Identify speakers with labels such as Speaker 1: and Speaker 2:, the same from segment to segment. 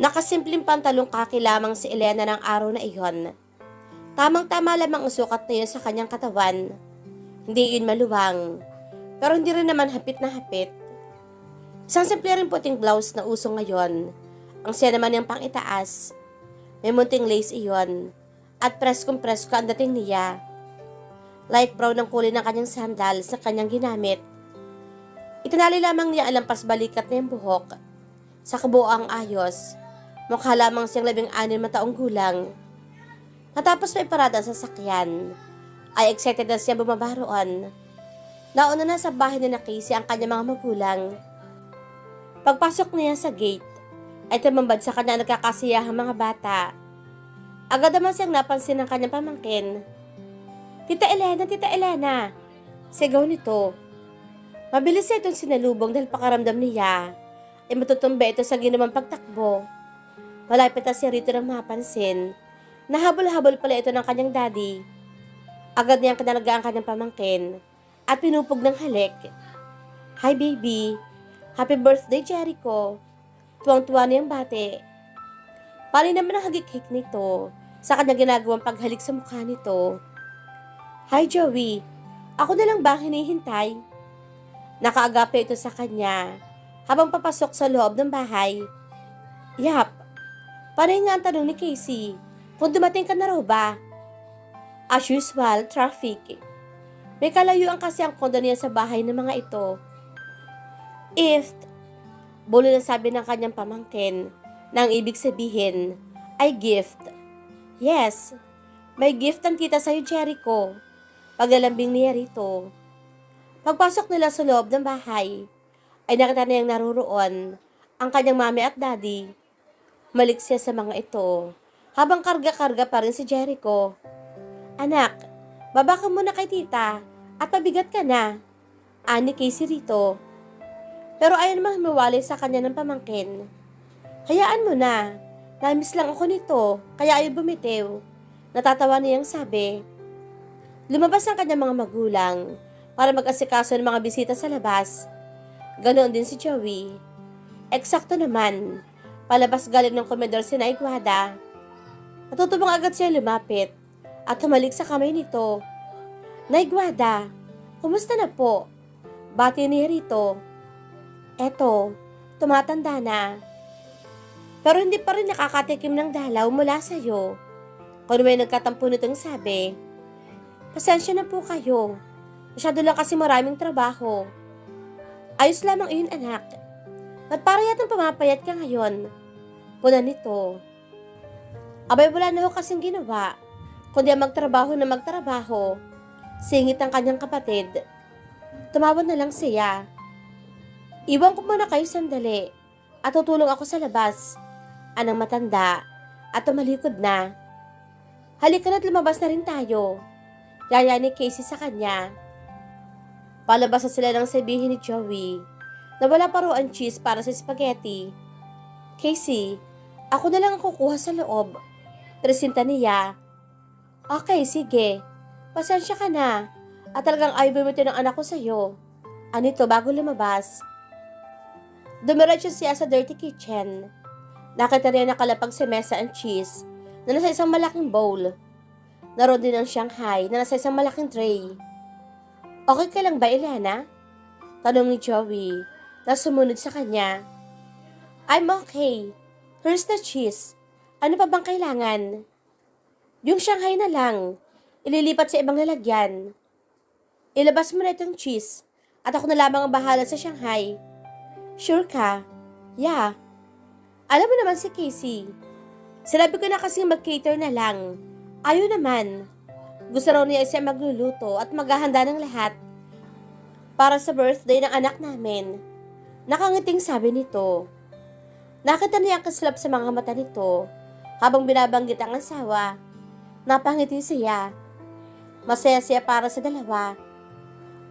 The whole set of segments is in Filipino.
Speaker 1: Nakasimpleng pantalong kaki lamang si Elena ng araw na iyon. Tamang-tama lamang ang sukat na yun sa kanyang katawan. Hindi yun maluwang, pero hindi rin naman hapit na hapit. Isang simple rin puting blouse na uso ngayon. Ang siya naman yung pang-itaas. May munting lace iyon, at preskong-presko ang dating niya. Light brown ang kulay ng kanyang sandals na kanyang ginamit. Itinali lamang niya ang lampas balikat na yung buhok. Sa kabuoang ayos, mukha lamang siyang 16 na taong gulang. Matapos may parada ang sasakyan, ay excited na siya bumaba roon. Nauna na sa bahay ni Casey ang kanyang mga magulang. Pagpasok niya sa gate, ay tumambad sa kanya nagkakasiyahang mga bata. Agad naman siyang napansin ng kanyang pamangkin. Tita Elena, Tita Elena! Sigaw nito. Mabilis siya itong sinalubong dahil pakaramdam niya ay matutumba ito sa ginawang pagtakbo. Malapit na siya rito nang mapansin. Nahabol-habol pala ito ng kanyang daddy. Agad niyang kinalaga ang kanyang pamangkin at pinupog ng halik. Hi baby! Happy birthday Jericho! Tuwang-tuwa niyang bate. Pali naman ang hagik-hik nito sa kanyang ginagawang paghalik sa mukha nito. Hi Joey! Ako na lang ba ang hinihintay? Nakaagape ito sa kanya habang papasok sa loob ng bahay. Yap! Panay nga ang tanong ni Casey kung dumating ka na raw ba? As usual, traffic. May kalayuan kasi ang kondo niya sa bahay ng mga ito. If, bulo na sabi ng kanyang pamangkin na ang ibig sabihin ay gift. Yes, may gift ang tita sa'yo Jericho. Paglalambing niya rito. Pagpasok nila sa loob ng bahay, ay nakita niyang naruroon ang kanyang mami at daddy. Malik siya sa mga ito, habang karga-karga pa rin si Jericho. Anak, baba ka muna kay tita, at pabigat ka na. Ani Casey rito. Pero ayaw namang humiwalay sa kanya ng pamangkin. Hayaan mo na, namiss lang ako nito, kaya ayaw bumitiw. Natatawa niyang sabi. Lumabas ang kanyang mga magulang para mag-asikaso ng mga bisita sa labas. Ganoon din si Joey. Eksakto naman, palabas galing ng komedor si Naiguada. Natutubang agad siya lumapit at humalik sa kamay nito. Naiguada, kumusta na po? Bati niya rito. Eto, tumatanda na. Pero hindi pa rin nakakatikim ng dalaw mula sa'yo. Kung may nagkatampo nitong sabi, pasensya na po kayo. Masyado lang kasi maraming trabaho. Ayos lamang iyon anak. Ba't para yatang pumapayat ka ngayon? Puna nito. Abay wala na ho kasing ginawa. Kundi magtrabaho na magtrabaho. Singit ang kanyang kapatid. Tumawad na lang siya. Iwan ko muna kayo sandali at tutulong ako sa labas. Anang matanda at tumalikod na. Halika na't lumabas na rin tayo. Yaya ni Casey sa kanya. Palabas na sila nang sabihin ni Joey na wala pa raw ang cheese para sa spaghetti. Casey, ako na lang ang kukuha sa loob. Presinta niya. Okay, sige. Pasensya ka na. At talagang ayaw bumiti ng anak ko sa'yo. Anito bago lumabas. Dumiretso siya sa dirty kitchen. Nakita niya nakalapag sa mesa ang cheese na nasa isang malaking bowl. Naroon din ang Shanghai na nasa isang malaking tray. Okay ka lang ba, Elena? Tanong ni Joey na sumunod sa kanya. I'm okay. Here's the cheese. Ano pa bang kailangan? Yung Shanghai na lang. Ililipat sa ibang lalagyan. Ilabas mo na itong cheese at ako na lamang ang bahala sa Shanghai. Sure ka? Yeah. Alam mo naman si Casey. Sinabi ko na kasing mag-cater na lang. Ayaw naman. Gusto raw niya siya magluluto at maghahanda ng lahat para sa birthday ng anak namin. Nakangiting sabi nito. Nakita niya ang kaslap sa mga mata nito habang binabanggit ang asawa. Napangiti siya. Masaya siya para sa dalawa.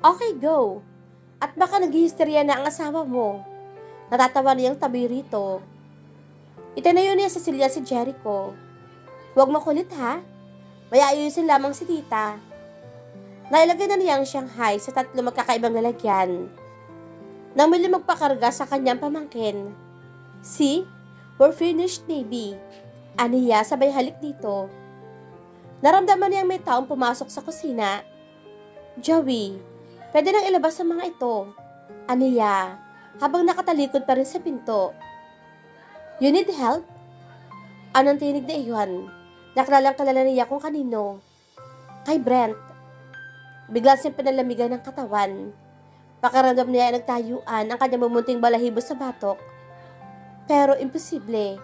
Speaker 1: Okay, go. At baka naghihisterya na ang asawa mo. Natatawa niyang tabi rito. Itanayo niya sa silya si Jericho. Huwag makulit ha. May ayusin lamang si tita. Nailagay na niya ang Shanghai sa 3 magkakaibang lalagyan. Nang muli magpakarga sa kanyang pamangkin. See? We're finished, baby. Aniya, sabay halik dito. Naramdaman niyang may taong pumasok sa kusina. Joey, pwede nang ilabas ang mga ito. Aniya, habang nakatalikod pa rin sa pinto. You need help? Anong tinig na iyon? Nakilalang kalala niya kung kanino. Kay Brent. Bigla siyang pinalamigan ng katawan. Pakiramdam niya ay nagtayuan ang kanyang mumunting balahibo sa batok. Pero imposible.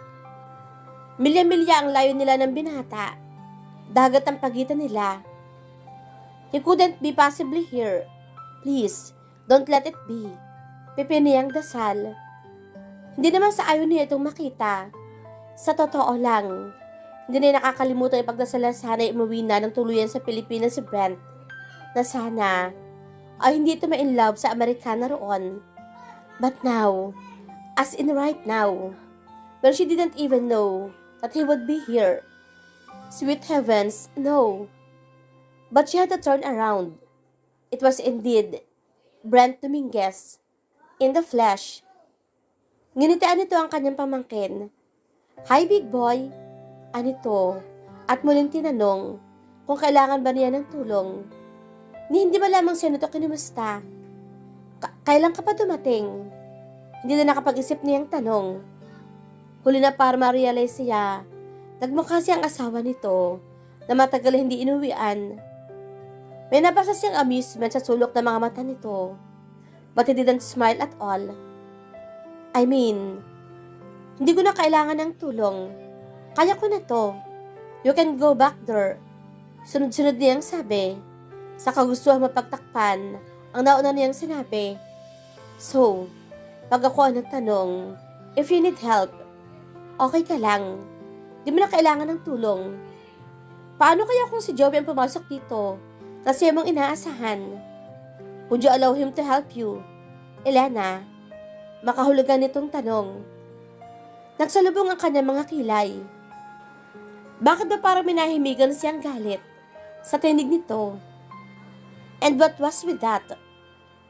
Speaker 1: Milya-milya ang layo nila ng binata. Dagat ang pagitan nila. He couldn't be possibly here. Please, don't let it be. Pipiniyang dasal. Hindi naman sa ayaw niya itong makita. Sa totoo lang, hindi niya nakakalimutan ipagdasalan sana ay umuwi na ng tuluyan sa Pilipinas si Brent. Na sana ay hindi ito ma-in love sa Amerikana roon. But now, as in right now, when she didn't even know that he would be here. Sweet heavens, no. But she had to turn around. It was indeed Brent Dominguez, in the flesh. Nginitian nito ang kanyang pamangkin. Hi, big boy. Anito? At muling tinanong kung kailangan ba niya ng tulong. Ni hindi ba lamang siya nito kinumusta? Kailan ka pa dumating? Hindi na nakapag-isip niyang tanong. Huli na para ma-realize siya, nagmukha siyang asawa nito na matagal hindi inuwian. May nabasa siyang amusement sa sulok ng mga mata nito, but he didn't smile at all. I mean, hindi ko na kailangan ng tulong. Kaya ko na to. You can go back there. Sunod-sunod niyang sabi. Sa kagustuhan mapagtakpan, ang nauna niyang sinabi. So, pag ako ang nagtanong, if you need help, okay ka lang. Di mo na kailangan ng tulong. Paano kaya kung si Joey ang pumasok dito? Kasi mong inaasahan. Would you allow him to help you? Elena, makahulugan nitong tanong. Nagsalubong ang kanyang mga kilay. Bakit ba parang minahimigan siyang galit sa tinig nito? And what was with that?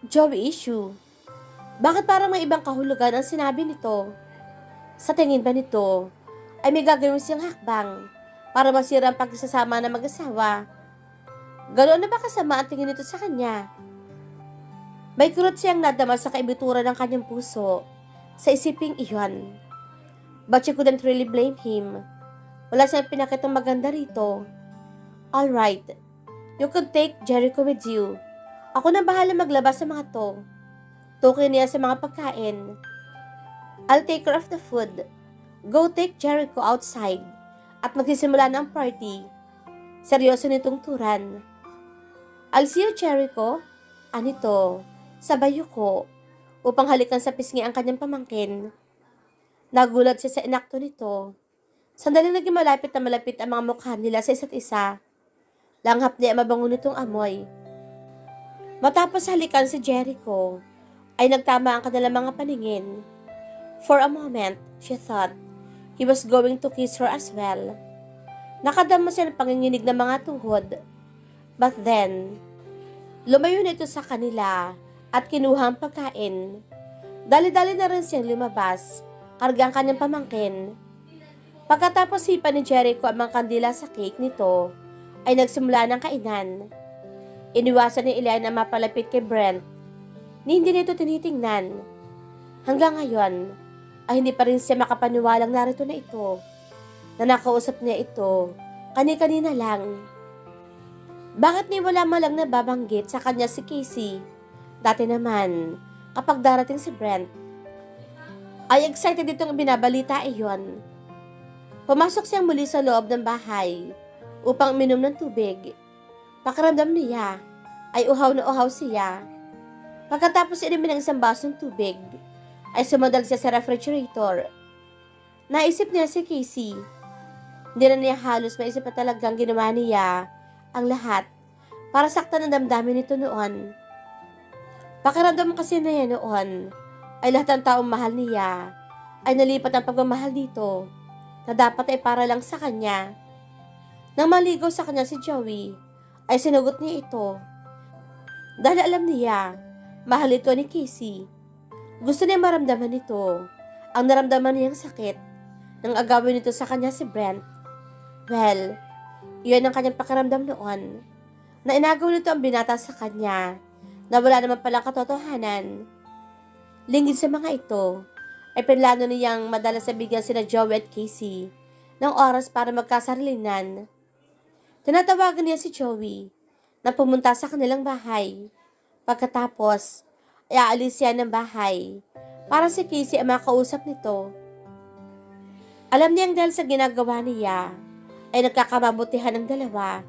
Speaker 1: Joey issue. Bakit parang may ibang kahulugan ang sinabi nito? Sa tingin ba nito ay may gagawin siyang hakbang para masira ang pagsasama ng mag-asawa? Ganoon na ba kasama ang tingin nito sa kanya? May kurot siyang nadama sa kaibuturan ng kanyang puso sa isiping iyon. But she couldn't really blame him. Wala siyang pinakitang maganda rito. Alright, you could take Jericho with you. Ako na bahala maglabas sa mga to. Tukoy niya sa mga pagkain. I'll take care of the food. Go take Jericho outside at magsisimula na ang party. Seryoso nitong turan. I'll see you, Jericho. Anito, sabay ko upang halikan sa pisngi ang kanyang pamangkin. Nagulat siya sa inakto nito. Sandaling naging malapit na malapit ang mga mukha nila sa isa't isa. Langhap niya mabango nitong amoy. Matapos halikan si Jericho, ay nagtama ang kanilang mga paningin. For a moment, she thought, he was going to kiss her as well. Nakadama siya ng panginginig ng mga tuhod. But then, lumayo nito sa kanila at kinuha ang pagkain. Dali-dali na rin siyang lumabas, karga ang kanyang pamangkin. Pagkatapos hipa ni Jericho ang mga kandila sa cake nito, ay nagsimula ng kainan. Iniwasan ni Eliana na mapalapit kay Brent, ni hindi nito tinitingnan. Hanggang ngayon, ay hindi pa rin siya makapaniwalang narito na ito, na nakausap niya ito, kani-kanina lang. Bakit ni wala man lang nababanggit sa kanya si Casey? Dati naman, kapag darating si Brent, ay excited itong binabalita iyon. Pumasok siyang muli sa loob ng bahay upang minom ng tubig. Pakiramdam niya ay uhaw na uhaw siya. Pagkatapos inimin ng isang basong tubig, ay sumandal siya sa refrigerator. Naisip niya si Casey. Hindi na niya halos maisip na talagang ginawa niya ang lahat para saktan ang damdamin nito noon. Pakiramdam kasi na yan noon ay lahat ng taong mahal niya ay nalipat ang pagmamahal dito na dapat ay para lang sa kanya. Nang maligaw sa kanya si Joey, ay sinugot niya ito. Dahil alam niya, mahal ito ni Casey. Gusto niya maramdaman ito, ang naramdaman niyang sakit, nang agawin nito sa kanya si Brent. Well, iyon ang kanyang pakiramdam noon, na inagaw nito ang binata sa kanya, na wala naman palang katotohanan. Lingid sa mga ito, ay pinlano niyang madalas na bigyan sina Joey at Casey ng oras para magkasarilinan. Tinatawagan niya si Joey na pumunta sa kanilang bahay. Pagkatapos, ay aalis siya ng bahay para si Casey ang makausap nito. Alam niyang dahil sa ginagawa niya, ay nagkakamabutihan ng dalawa.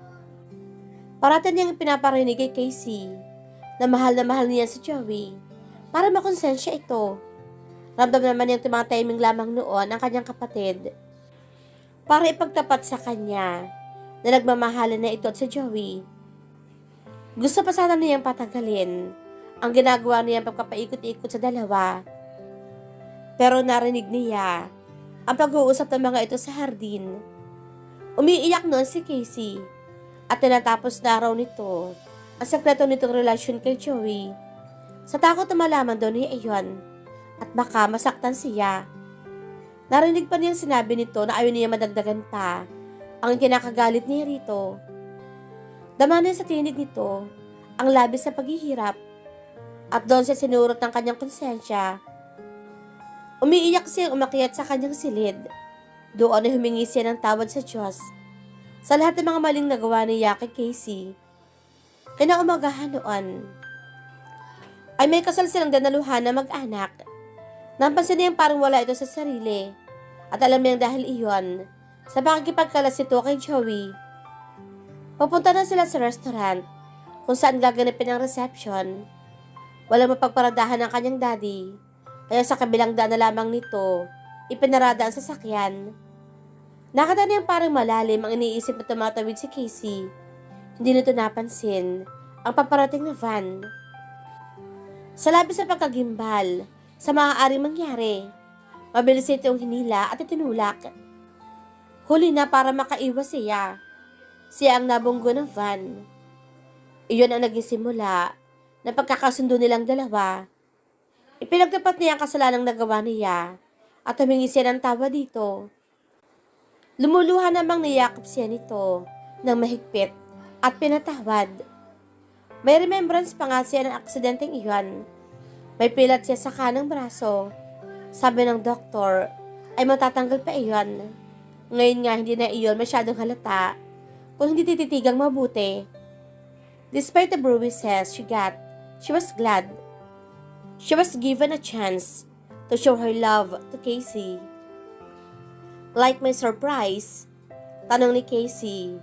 Speaker 1: Paratan niyang pinaparinig kay Casey na mahal niya si Joey para makonsensya ito. Ramdam naman niyang tumatahimik lamang noon ang kanyang kapatid para ipagtapat sa kanya na nagmamahalan na ito at si Joey. Gusto pa sana niyang patagalin ang ginagawa niyang pagpapaikot-ikot sa dalawa. Pero narinig niya ang pag-uusap ng mga ito sa hardin. Umiiyak noon si Casey at tinatapos na raw nito ang sekreto nitong relasyon kay Joey. Sa takot na malaman daw niya iyon at baka masaktan siya. Narinig pa niyang sinabi nito na ayaw niya madagdagan pa ang kinakagalit niya rito. Dama niya sa tinig nito ang labis na paghihirap at doon siya sinurot ng kanyang konsensya. Umiiyak siyang umakyat sa kanyang silid. Doon ay humingi siya ng tawad sa Diyos sa lahat ng mga maling nagawa niya kay Casey. Kinaumagahan noon ay may kasal silang danaluhan na mag-anak. Napansin niyang parang wala ito sa sarili at alam niyang dahil iyon sa pakikipagkalas ito kay Joey. Papunta na sila sa restaurant kung saan gaganapin ang reception. Walang mapagparadahan ng kanyang daddy, kaya sa kabilang daan na lamang nito, ipinarada ang sasakyan. Nakita niyang parang malalim ang iniisip na tumatawid si Casey. Hindi nito napansin ang paparating na van. Sa labis na pagkagimbal sa maaaring mangyari, mabilis itong hinila at itinulak. Huli na para makaiwas siya. Siya ang nabunggo ng van. Iyon ang naging simula ng pagkakasundo nilang dalawa. Ipinagtapat niya ang kasalanang nagawa niya at humingi siya ng tawa dito. Lumuluha namang niyakap siya nito ng mahigpit at pinatawad. May remembrance pa nga siya ng aksidenteng iyon. May pilat siya sa kanang braso. Sabi ng doktor ay matatanggal pa iyon. Ngayon nga hindi na iyon masyadong halata kung hindi tititigang mabuti. Despite the bruises she got, she was glad. She was given a chance to show her love to Casey. Like my surprise, tanong ni Casey,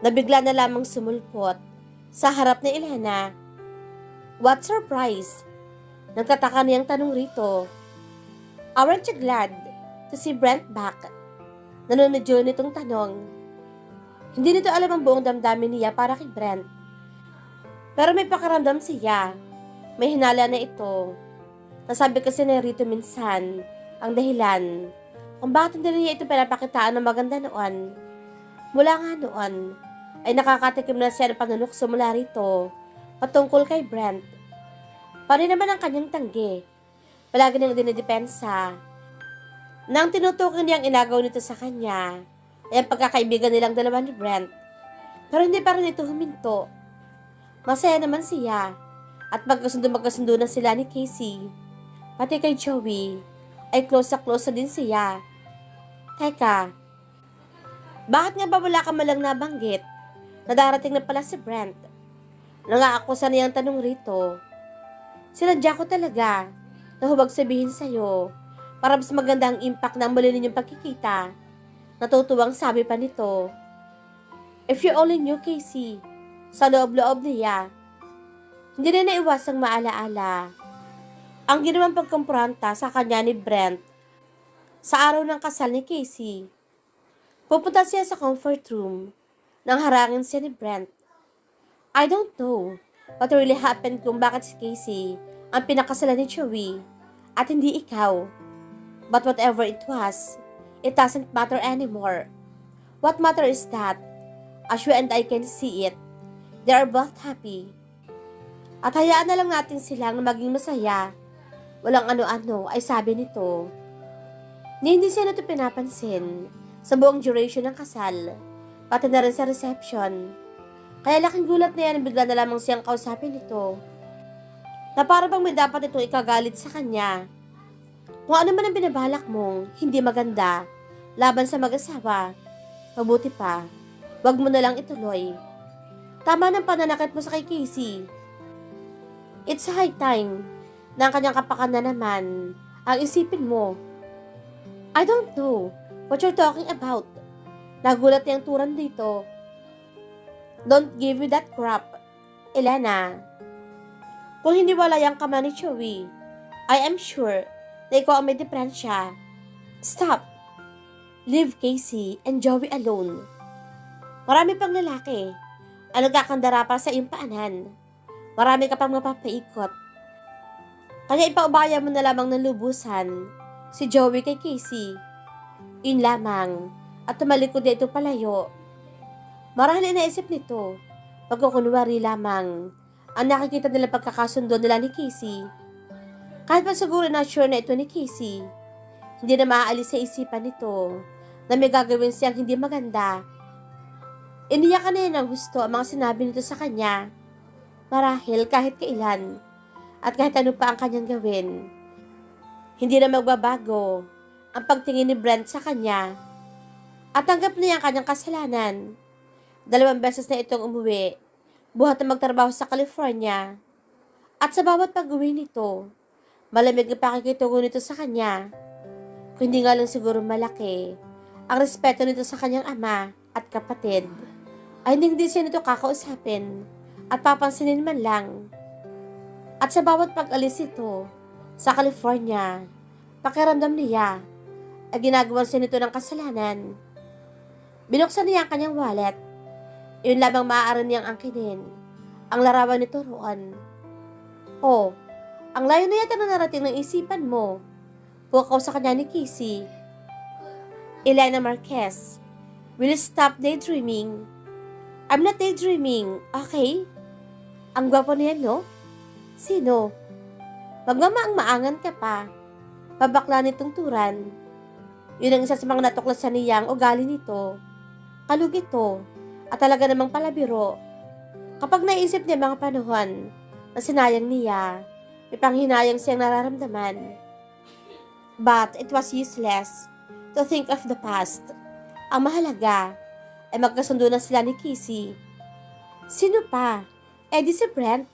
Speaker 1: na bigla na lamang sumulpot sa harap ni Elena. What surprise? Nagtataka niyang tanong rito. Aren't you glad to see Brent back? Nanonodyo nitong tanong. Hindi nito alam ang buong damdamin niya para kay Brent. Pero may pakaramdam siya. May hinala na ito. Nasabi kasi ni Rito minsan ang dahilan kung bakit hindi niya ito pinapakitaan ng maganda noon. Mula nga noon, ay nakakatikim na siya ng panunukso mula rito patungkol kay Brent. Pari naman ang kanyang tanggi. Palagi niyang dinidepensa. Nang tinutukoy niyang inagaw nito sa kanya, ay ang pagkakaibigan nilang dalawa ni Brent. Pero hindi pa rin ito huminto. Masaya naman siya. At magkasundo na sila ni Casey. Pati kay Joey, ay close na din siya. Teka, bakit nga ba wala ka malang nabanggit na darating na pala si Brent? Nangaakusa niyang tanong rito. Sinadya ko talaga na hubag sabihin sa'yo para mas maganda ang impact ng muli ninyong pagkikita. Natutuwang sabi pa nito. If you only knew Casey, sa loob-loob niya, hindi na naiwasang maalaala ang ginawang pagkumpronta sa kanya ni Brent sa araw ng kasal ni Casey. Pupunta siya sa comfort room nang harangin siya ni Brent. I don't know what really happened kung bakit si Casey ang pinakasalan ni Joey at hindi ikaw. But whatever it was, it doesn't matter anymore. What matter is that, as you and I can see it, they are both happy. At hayaan na lang natin silang maging masaya. Walang ano-ano ay sabi nito. Ni hindi siya ito pinapansin sa buong duration ng kasal, pati na rin sa reception. Kaya laking gulat na yan, bigla na lamang siyang kausapin ito, na para bang may dapat itong ikagalit sa kanya. Kung ano man ang binabalak mong hindi maganda laban sa mag-asawa, mabuti pa, wag mo na lang ituloy. Tama ng pananakit mo sa kay Casey. It's high time na ang kanyang kapakanan naman ang isipin mo. I don't know what you're talking about. Nagulat niyang turan dito. Don't give me that crap, Elena. Kung hindi wala yung kama ni Joey, I am sure na ikaw ang may diferensya. Stop. Leave Casey and Joey alone. Marami pang lalaki ang nagkakandara pa sa iyong paanan. Marami ka pang mapapaikot. Kaya ipaubaya mo na lamang ng lubusan si Joey kay Casey. Yun lamang at tumalikod na ito palayo. Marahil naisip nito, pagkukunwari lamang ang nakikita nila pagkakasundo nila ni Casey. Kahit pa siguro na sure na ito ni Casey, hindi na maaalis sa isipan nito na may gagawin siyang hindi maganda. Iniyakan na yan ng gusto ang mga sinabi nito sa kanya. Marahil kahit kailan at kahit ano pa ang kanyang gawin, hindi na magbabago ang pagtingin ni Brent sa kanya at tanggap niya ang kanyang kasalanan. 2 beses na itong umuwi, buhat na magtrabaho sa California. At sa bawat pag-uwi nito, malamig ang pakikitungo nito sa kanya. Kung hindi nga lang siguro malaki ang respeto nito sa kanyang ama at kapatid, ay hindi siya nito kakausapin at papansinin man lang. At sa bawat pag-alis ito sa California, pakiramdam niya ay ginagawa siya nito ng kasalanan. Binuksan niya ang kanyang wallet. Yun lamang maaari niyang angkinin ang larawan nito roon. Oh, ang layo na yata na narating ng isipan mo. Pukaw sa kanya ni Casey. Elena Marquez, will you stop daydreaming? I'm not daydreaming, okay? Ang gwapo niyan, no? Sino? Magmamaang-maangan ka pa. Pabakla nitong turan. Yun ang isa sa mga natuklasan niyang ugali nito. Kalug ito. At talaga namang palabiro. Kapag naisip niya mga panahon na sinayang niya, may panghinayang siyang nararamdaman. But it was useless to think of the past. Ang mahalaga ay magkasundo na sila ni Casey. Sino pa? Di si Brent?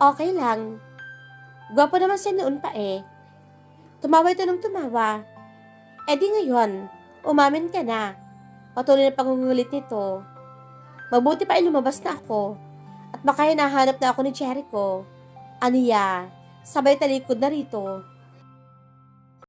Speaker 1: Okay lang. Gwapo naman siya noon pa eh. Tumawa ito ng tumawa. Di ngayon, umamin ka na. Patuloy na pangungulit nito. Mabuti pa ay lumabas na ako at baka hinahanap na ako ni Jericho. Aniya, sabay talikod na rito.